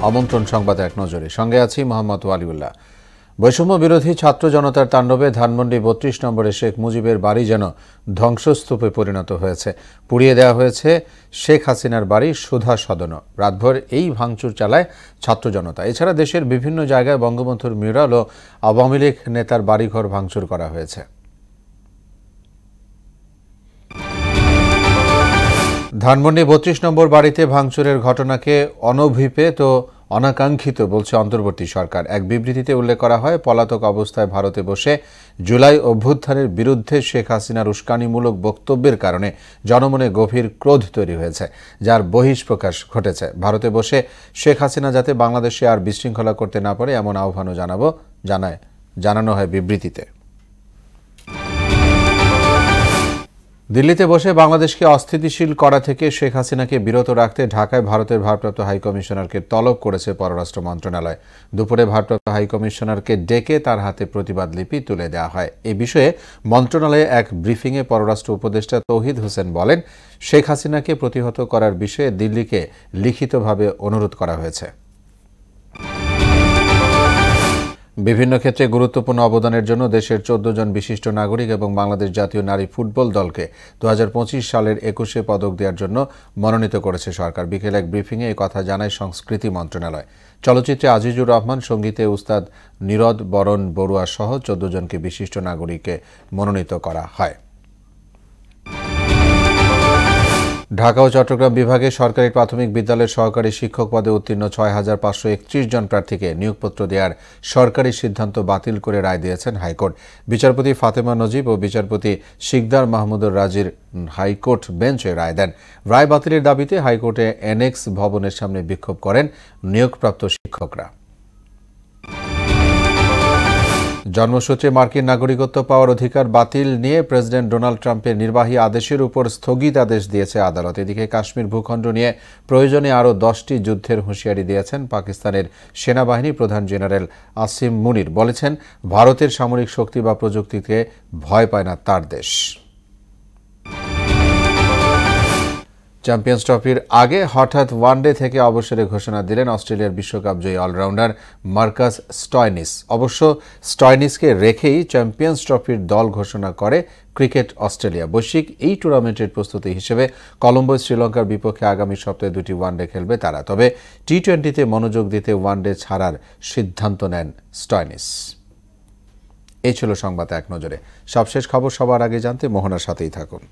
আমন্ত্রণ সংবাদ এক নজরে, সঙ্গে আছি মোহাম্মদ ওয়ালিউল্লাহ। বৈষম্য বিরোধী ছাত্র জনতার তাণ্ডবে ধানমন্ডি ৩২ নম্বরে শেখ মুজিবের বাড়ি যেন ধ্বংসস্তূপে পরিণত হয়েছে। পুড়িয়ে দেওয়া হয়েছে শেখ হাসিনার বাড়ি সুধা সদন। রাতভর এই ভাঙচুর চালায় ছাত্র জনতা। এছাড়া দেশের বিভিন্ন জায়গায় বঙ্গবন্ধুর মিউরাল ও আওয়ামী লীগ নেতার বাড়িঘর ভাঙচুর করা হয়েছে। ধানমন্ডি ৩২ নম্বর বাড়িতে ভাঙচুরের ঘটনাকে অনভিপ্রেত ও অনাকাঙ্ক্ষিত বলছে অন্তর্বর্তী সরকার। এক বিবৃতিতে উল্লেখ করা হয়, পলাতক অবস্থায় ভারতে বসে জুলাই অভ্যুত্থানের বিরুদ্ধে শেখ হাসিনার উস্কানিমূলক বক্তব্যের কারণে জনমনে গভীর ক্রোধ তৈরি হয়েছে, যার বহিঃপ্রকাশ ঘটেছে। ভারতে বসে শেখ হাসিনা যাতে বাংলাদেশে আর বিশৃঙ্খলা করতে না পারে এমন আহ্বানও জানানো হয় বিবৃতিতে। দিল্লিতে বসে বাংলাদেশকে অস্থিতিশীল করা থেকে শেখ হাসিনাকে বিরত রাখতে ঢাকায় ভারতের ভারপ্রাপ্ত হাইকমিশনারকে তলব করেছে পররাষ্ট্র মন্ত্রণালয়। দুপুরে ভারপ্রাপ্ত হাইকমিশনারকে ডেকে তার হাতে প্রতিবাদ লিপি তুলে দেওয়া হয়। এ বিষয়ে মন্ত্রণালয়ে এক ব্রিফিংয়ে পররাষ্ট্র উপদেষ্টা তৌহিদ হোসেন বলেন, শেখ হাসিনাকে প্রতিহত করার বিষয়ে দিল্লিকে লিখিতভাবে অনুরোধ করা হয়েছে। বিভিন্ন ক্ষেত্রে গুরুত্বপূর্ণ অবদানের জন্য দেশের ১৪ জন বিশিষ্ট নাগরিক এবং বাংলাদেশ জাতীয় নারী ফুটবল দলকে ২০২৫ সালের ২১শে পদক দেওয়ার জন্য মনোনীত করেছে সরকার। বিকেলে এক ব্রিফিংয়ে এই কথা জানায় সংস্কৃতি মন্ত্রণালয়। চলচ্চিত্রে আজিজুর রহমান, সঙ্গীতে উস্তাদ নীরদ বরণ বড়ুয়া সহ ১৪ জনকে বিশিষ্ট নাগরিককে মনোনীত করা হয়। ঢাকা ও চট্টগ্রাম বিভাগে সরকারি প্রাথমিক বিদ্যালয়ের সহকারী শিক্ষক পদে উত্তীর্ণ ৬,৫৩১ জন প্রার্থীকে নিয়োগপত্র দেওয়ার সরকারি সিদ্ধান্ত বাতিল করে রায় দিয়েছেন হাইকোর্ট। বিচারপতি ফাতেমা নজিব ও বিচারপতি শিকদার মাহমুদুর রাজির হাইকোর্ট বেঞ্চে রায় দেন। রায় বাতিলের দাবিতে হাইকোর্টে এনেক্স ভবনের সামনে বিক্ষোভ করেন নিয়োগপ্রাপ্ত শিক্ষকরা। জন্মসূত্রে মার্কিন নাগরিকত্ব পাওয়ার অধিকার বাতিল নিয়ে প্রেসিডেন্ট ডোনাল্ড ট্রাম্পের নির্বাহী আদেশের উপর স্থগিতাদেশ দিয়েছে আদালত। এদিকে কাশ্মীর ভূখণ্ড নিয়ে প্রয়োজনে আরও 10টি যুদ্ধের হুঁশিয়ারি দিয়েছেন পাকিস্তানের সেনাবাহিনী প্রধান জেনারেল আসিম মুনির। বলেছেন, ভারতের সামরিক শক্তি বা প্রযুক্তিকে ভয় পায় না তার দেশ। চ্যাম্পিয়ন্স ট্রফির আগে হঠাৎ ওয়ানডে থেকে অবসরে ঘোষণা দিলেন অস্ট্রেলিয়ার বিশ্বকাপ জয়ী অলরাউন্ডার মার্কাস স্টয়নিস। অবশ্য স্টয়নিসকে রেখেই চ্যাম্পিয়ন্স ট্রফির দল ঘোষণা করে ক্রিকেট অস্ট্রেলিয়া। বৈশ্বিক এই টুর্নামেন্টের প্রস্তুতি হিসেবে কলম্বোয় শ্রীলঙ্কার বিপক্ষে আগামী সপ্তাহে 2টি ওয়ানডে খেলবে তারা। তবে টি-20তে মনোযোগ দিতে ওয়ানডে ছাড়ার সিদ্ধান্ত নেন স্টয়নিস। এই ছিল সংবাদ এক নজরে। সবশেষ খবর সবার আগে জানতে মোহনার সাথেই থাকুন।